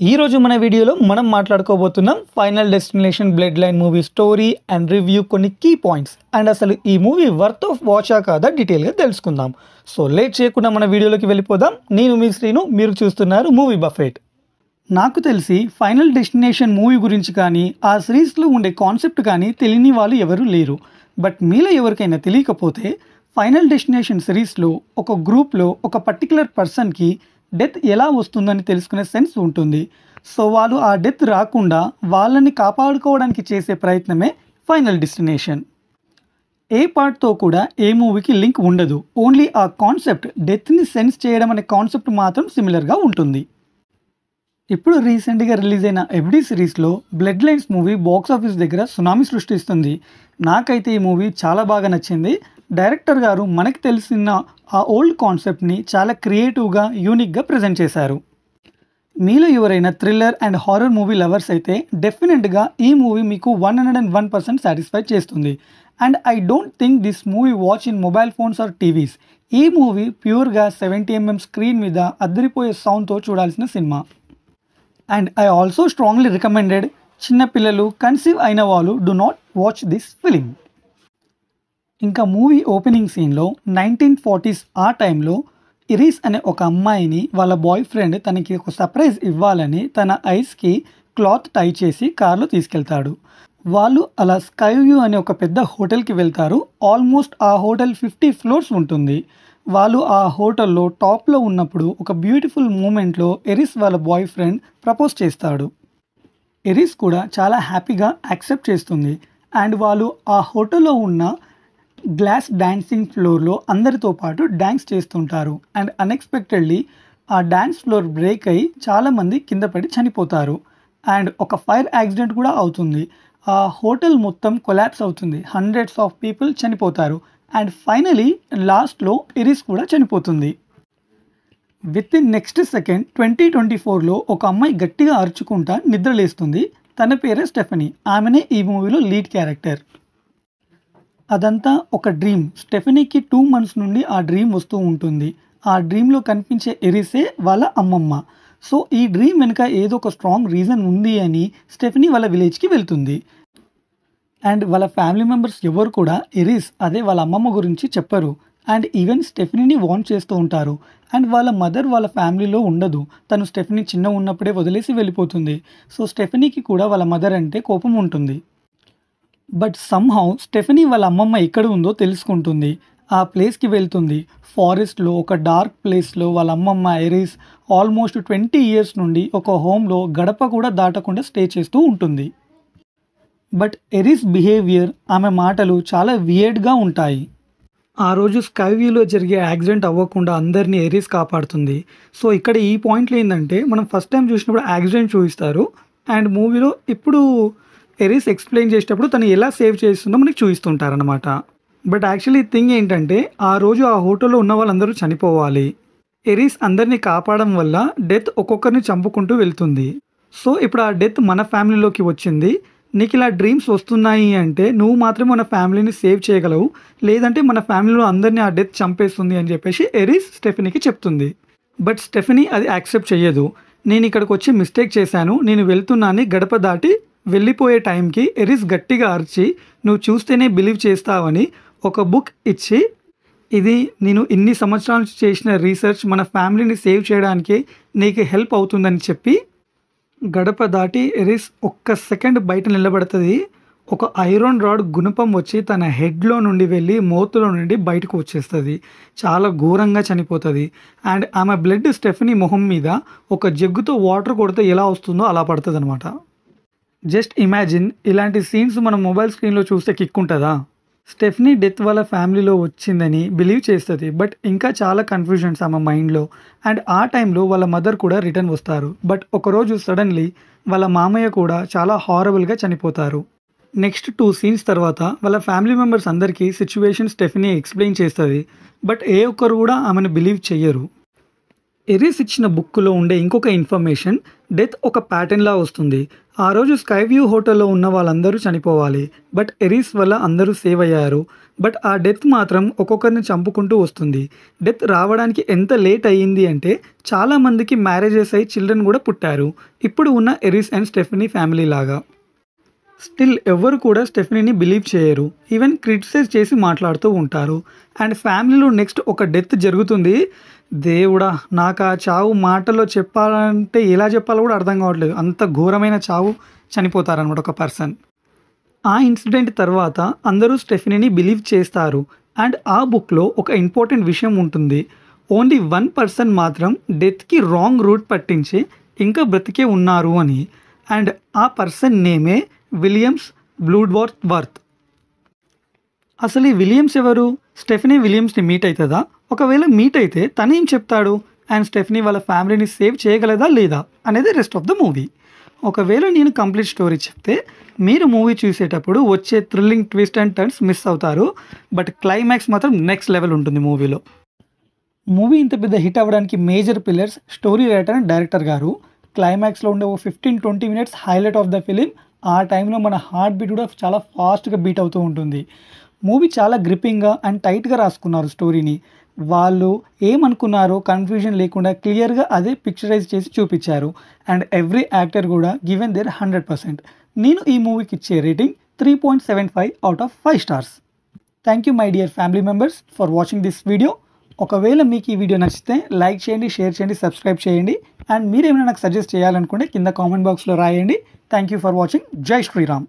ఈ రోజు మన వీడియోలో మనం మాట్లాడుకోబోతున్నాం final destination blood line movie story and review కొన్ని కీ పాయింట్స్ అండ్ అసలు ఈ మూవీ వర్త్ ఆఫ్ వాచా కాదా డీటెయిల్గా తెలుసుకుందాం. సో లేట్ చేయకుండా మన వీడియోలోకి వెళ్ళిపోదాం. నేను మీ శ్రీను, మీరు చూస్తున్నారు మూవీ బఫెట్. నాకు తెలిసి ఫైనల్ డెస్టినేషన్ మూవీ గురించి కానీ ఆ సిరీస్లో ఉండే కాన్సెప్ట్ కానీ తెలియని వాళ్ళు ఎవరూ లేరు. బట్ మీలో ఎవరికైనా తెలియకపోతే ఫైనల్ డెస్టినేషన్ సిరీస్లో ఒక గ్రూప్లో ఒక పర్టికులర్ పర్సన్కి డెత్ ఎలా వస్తుందని తెలుసుకునే సెన్స్ ఉంటుంది. సో వాళ్ళు ఆ డెత్ రాకుండా వాళ్ళని కాపాడుకోవడానికి చేసే ప్రయత్నమే ఫైనల్ డెస్టినేషన్. ఏ పార్ట్తో కూడా ఏ మూవీకి లింక్ ఉండదు. ఓన్లీ ఆ కాన్సెప్ట్ డెత్ని సెన్స్ చేయడం అనే కాన్సెప్ట్ మాత్రం సిమిలర్గా ఉంటుంది. ఇప్పుడు రీసెంట్గా రిలీజ్ అయిన ఎఫ్డి సిరీస్లో blood lines movie box office దగ్గర సునామీ సృష్టిస్తుంది. నాకైతే ఈ మూవీ చాలా బాగా నచ్చింది. డైరెక్టర్ గారు మనకి తెలిసిన ఆ ఓల్డ్ కాన్సెప్ట్ని చాలా క్రియేటివ్గా యూనిక్గా ప్రజెంట్ చేశారు. మీలో ఎవరైనా thriller and horror movie lovers అయితే డెఫినెట్గా ఈ మూవీ మీకు 101% సాటిస్ఫై చేస్తుంది. And I don't think this movie watch in mobile phones or TVs. ఈ మూవీ ప్యూర్గా 70mm స్క్రీన్ మీద అద్దరిపోయే సౌండ్తో చూడాల్సిన సినిమా. And I also strongly recommended చిన్నపిల్లలు, కన్సీవ్ అయిన వాళ్ళు do not watch this film. ఇంకా మూవీ ఓపెనింగ్ సీన్లో 1940s ఆ టైంలో ఇరీస్ అనే ఒక అమ్మాయిని వాళ్ళ బాయ్ ఫ్రెండ్ తనకి ఒక సర్ప్రైజ్ ఇవ్వాలని తన ఐస్కి క్లాత్ టై చేసి కార్లో తీసుకెళ్తాడు. వాళ్ళు అలా స్కై వ్యూ అనే ఒక పెద్ద హోటల్కి వెళ్తారు. ఆల్మోస్ట్ ఆ హోటల్ 50 floors ఉంటుంది. వాళ్ళు ఆ హోటల్లో టాప్లో ఉన్నప్పుడు ఒక బ్యూటిఫుల్ మూమెంట్లో ఎరిస్ వాళ్ళ బాయ్ ఫ్రెండ్ ప్రపోజ్ చేస్తాడు. ఎరిస్ కూడా చాలా హ్యాపీగా యాక్సెప్ట్ చేస్తుంది. అండ్ వాళ్ళు ఆ హోటల్లో ఉన్న గ్లాస్ డాన్సింగ్ ఫ్లోర్లో అందరితో పాటు డ్యాన్స్ చేస్తుంటారు. అండ్ అన్ఎక్స్పెక్టెడ్లీ ఆ డ్యాన్స్ ఫ్లోర్ బ్రేక్ అయ్యి చాలామంది కింద పడి చనిపోతారు. అండ్ ఒక ఫైర్ యాక్సిడెంట్ కూడా అవుతుంది. ఆ హోటల్ మొత్తం కొలాప్స్ అవుతుంది. హండ్రెడ్స్ ఆఫ్ పీపుల్ చనిపోతారు. అండ్ ఫైనలీ లాస్ట్లో ఇరిస్ కూడా చనిపోతుంది. విత్ ఇన్ నెక్స్ట్ సెకండ్ 2024లో ఒక అమ్మాయి గట్టిగా అరుచుకుంటా నిద్రలేస్తుంది. తన పేరే స్టెఫనీ. ఆమెనే ఈ మూవీలో లీడ్ క్యారెక్టర్. అదంతా ఒక డ్రీమ్. స్టెఫనీకి 2 months నుండి ఆ డ్రీమ్ వస్తూ ఉంటుంది. ఆ డ్రీమ్లో కనిపించే ఎరిసే వాళ్ళ అమ్మమ్మ. సో ఈ డ్రీమ్ వెనుక ఏదో ఒక స్ట్రాంగ్ రీజన్ ఉంది అని స్టెఫనీ వాళ్ళ విలేజ్కి వెళ్తుంది. అండ్ వాళ్ళ ఫ్యామిలీ మెంబర్స్ ఎవరు కూడా ఎరిస్ అదే వాళ్ళ అమ్మమ్మ గురించి చెప్పరు. అండ్ ఈవెన్ స్టెఫనీని వార్న్ చేస్తూ ఉంటారు. అండ్ వాళ్ళ మదర్ వాళ్ళ ఫ్యామిలీలో ఉండదు. తను స్టెఫనీ చిన్న ఉన్నప్పుడే వదిలేసి వెళ్ళిపోతుంది. సో స్టెఫనీకి కూడా వాళ్ళ మదర్ అంటే కోపం ఉంటుంది. బట్ సమ్హౌ స్టెఫనీ వాళ్ళ అమ్మమ్మ ఎక్కడ ఉందో తెలుసుకుంటుంది. ఆ ప్లేస్కి వెళ్తుంది. ఫారెస్ట్లో ఒక డార్క్ ప్లేస్లో వాళ్ళ అమ్మమ్మ ఎరిస్ ఆల్మోస్ట్ 20 years నుండి ఒక హోమ్లో గడప కూడా దాటకుండా స్టే చేస్తూ ఉంటుంది. బట్ ఎరిస్ బిహేవియర్, ఆమె మాటలు చాలా వియర్డ్గా ఉంటాయి. ఆ రోజు స్కైవ్యూలో జరిగే యాక్సిడెంట్ అవ్వకుండా అందరినీ ఎరిస్ కాపాడుతుంది. సో ఇక్కడ ఈ పాయింట్లో ఏంటంటే మనం ఫస్ట్ టైం చూసినప్పుడు యాక్సిడెంట్ చూపిస్తారు. అండ్ మూవీలో ఇప్పుడు ఎరిస్ ఎక్స్ప్లెయిన్ చేసేటప్పుడు తను ఎలా సేవ్ చేస్తుందో మనకి చూపిస్తుంటారనమాట. బట్ యాక్చువల్లీ థింగ్ ఏంటంటే ఆ రోజు ఆ హోటల్లో ఉన్న వాళ్ళందరూ చనిపోవాలి. ఎరిస్ అందరినీ కాపాడడం వల్ల డెత్ ఒక్కొక్కరిని చంపుకుంటూ వెళ్తుంది. సో ఇప్పుడు ఆ డెత్ మన ఫ్యామిలీలోకి వచ్చింది. నీకు ఇలా డ్రీమ్స్ వస్తున్నాయి అంటే నువ్వు మాత్రమే మన ఫ్యామిలీని సేవ్ చేయగలవు, లేదంటే మన ఫ్యామిలీలో అందరినీ ఆ డెత్ చంపేస్తుంది అని చెప్పేసి ఎరిస్ స్టెఫనీకి చెప్తుంది. బట్ స్టెఫనీ అది యాక్సెప్ట్ చెయ్యదు. నేను ఇక్కడికి వచ్చి మిస్టేక్ చేశాను, నేను వెళ్తున్నాను, గడప దాటి వెళ్ళిపోయే టైంకి ఎరిస్ గట్టిగా అరిచి నువ్వు చూస్తేనే బిలీవ్ చేస్తావని ఒక బుక్ ఇచ్చి, ఇది నేను ఇన్ని సంవత్సరాలు చేసిన రీసెర్చ్ మన ఫ్యామిలీని సేవ్ చేయడానికి నీకు హెల్ప్ అవుతుందని చెప్పి గడప దాటి ఎరిస్ ఒక్క సెకండ్ బయట నిలబడుతుంది. ఒక ఐరన్ రాడ్ గుణపం వచ్చి తన హెడ్లో నుండి వెళ్ళి మౌత్లో నుండి బయటకు వచ్చేస్తుంది. చాలా ఘోరంగా చనిపోతుంది. అండ్ ఆమె బ్లడ్ స్టెఫనీ మొహం మీద ఒక జగ్గుతో వాటర్ కొడితే ఎలా వస్తుందో అలా పడుతుంది అనమాట. జస్ట్ ఇమాజిన్, ఇలాంటి సీన్స్ మనం మొబైల్ స్క్రీన్లో చూస్తే కిక్ ఉంటుందా? స్టెఫనీ డెత్ వాళ్ళ ఫ్యామిలీలో వచ్చిందని బిలీవ్ చేస్తుంది. బట్ ఇంకా చాలా కన్ఫ్యూజన్స్ ఆమె మైండ్లో. అండ్ ఆ టైంలో వాళ్ళ మదర్ కూడా రిటర్న్ వస్తారు. బట్ ఒకరోజు సడన్లీ వాళ్ళ మామయ్య కూడా చాలా హారబుల్గా చనిపోతారు. నెక్స్ట్ 2 scenes తర్వాత వాళ్ళ ఫ్యామిలీ మెంబర్స్ అందరికీ సిచ్యువేషన్ స్టెఫనీ ఎక్స్ప్లెయిన్ చేస్తుంది. బట్ ఏ ఒక్కరు కూడా ఆమెను బిలీవ్ చెయ్యరు. ఎరిస్ ఇచ్చిన బుక్లో ఉండే ఇంకొక ఇన్ఫర్మేషన్, డెత్ ఒక ప్యాటర్న్లా వస్తుంది. ఆ రోజు స్కై వ్యూ హోటల్లో ఉన్న వాళ్ళందరూ చనిపోవాలి. బట్ ఎరిస్ వల్ల అందరూ సేవ్ అయ్యారు. బట్ ఆ డెత్ మాత్రం ఒక్కొక్కరిని చంపుకుంటూ వస్తుంది. డెత్ రావడానికి ఎంత లేట్ అయ్యింది అంటే చాలామందికి మ్యారేజెస్ అయ్యి చిల్డ్రన్ కూడా పుట్టారు. ఇప్పుడు ఉన్న ఎరిస్ అండ్ స్టెఫనీ ఫ్యామిలీ లాగా. స్టిల్ ఎవ్వరు కూడా స్టెఫనీని బిలీవ్ చేయరు. ఈవెన్ క్రిటిసైజ్ చేసి మాట్లాడుతూ ఉంటారు. అండ్ ఫ్యామిలీలో నెక్స్ట్ ఒక డెత్ జరుగుతుంది. దేవుడా, నాకు ఆ చావు మాటల్లో చెప్పాలంటే ఎలా చెప్పాలో కూడా అర్థం కావట్లేదు. అంత ఘోరమైన చావు చనిపోతారనమాట ఒక పర్సన్. ఆ ఇన్సిడెంట్ తర్వాత అందరూ స్టెఫనీని బిలీవ్ చేస్తారు. అండ్ ఆ బుక్లో ఒక ఇంపార్టెంట్ విషయం ఉంటుంది. ఓన్లీ 1 పర్సన్ మాత్రం డెత్కి రాంగ్ రూట్ పట్టించి ఇంకా బ్రతికే ఉన్నారు అని. అండ్ ఆ పర్సన్ నేమే విలియమ్స్ బ్లూడ్వర్త్. అసలు ఈ విలియమ్స్ ఎవరు? స్టెఫనీ విలియమ్స్ని మీట్ అవుతుందా? ఒకవేళ మీట్ అయితే తనేం చెప్తాడు? అండ్ స్టెఫనీ వాళ్ళ ఫ్యామిలీని సేవ్ చేయగలదా లేదా అనేది రెస్ట్ ఆఫ్ ద మూవీ. ఒకవేళ నేను కంప్లీట్ స్టోరీ చెప్తే మీరు మూవీ చూసేటప్పుడు వచ్చే thrilling twist and turns miss అవుతారు. బట్ క్లైమాక్స్ మాత్రం నెక్స్ట్ లెవెల్ ఉంటుంది మూవీలో. మూవీ ఇంత పెద్ద హిట్ అవ్వడానికి major pillars story writer and director గారు. క్లైమాక్స్లో ఉండే ఓ 15-20 minutes highlight of the film. ఆ టైంలో మన హార్ట్ బీట్ కూడా చాలా ఫాస్ట్గా బీట్ అవుతూ ఉంటుంది. మూవీ చాలా గ్రిప్పింగ్గా అండ్ టైట్గా రాసుకున్నారు స్టోరీని. వాళ్ళు ఏమనుకున్నారో కన్ఫ్యూజన్ లేకుండా క్లియర్గా అదే పిక్చరైజ్ చేసి చూపించారు. అండ్ ఎవ్రీ యాక్టర్ కూడా గివెన్ దేర్ 100%. నేను ఈ మూవీకి ఇచ్చే rating 3.75 out of 5 stars. Thank you my dear family members for watching this video. ఒకవేళ మీకు ఈ వీడియో నచ్చితే లైక్ చేయండి, షేర్ చేయండి, సబ్స్క్రైబ్ చేయండి. అండ్ మీరేమైనా నాకు సజెస్ట్ చేయాలనుకుంటే కింద కామెంట్ బాక్స్లో రాయండి. Thank you for watching. జై శ్రీరామ్.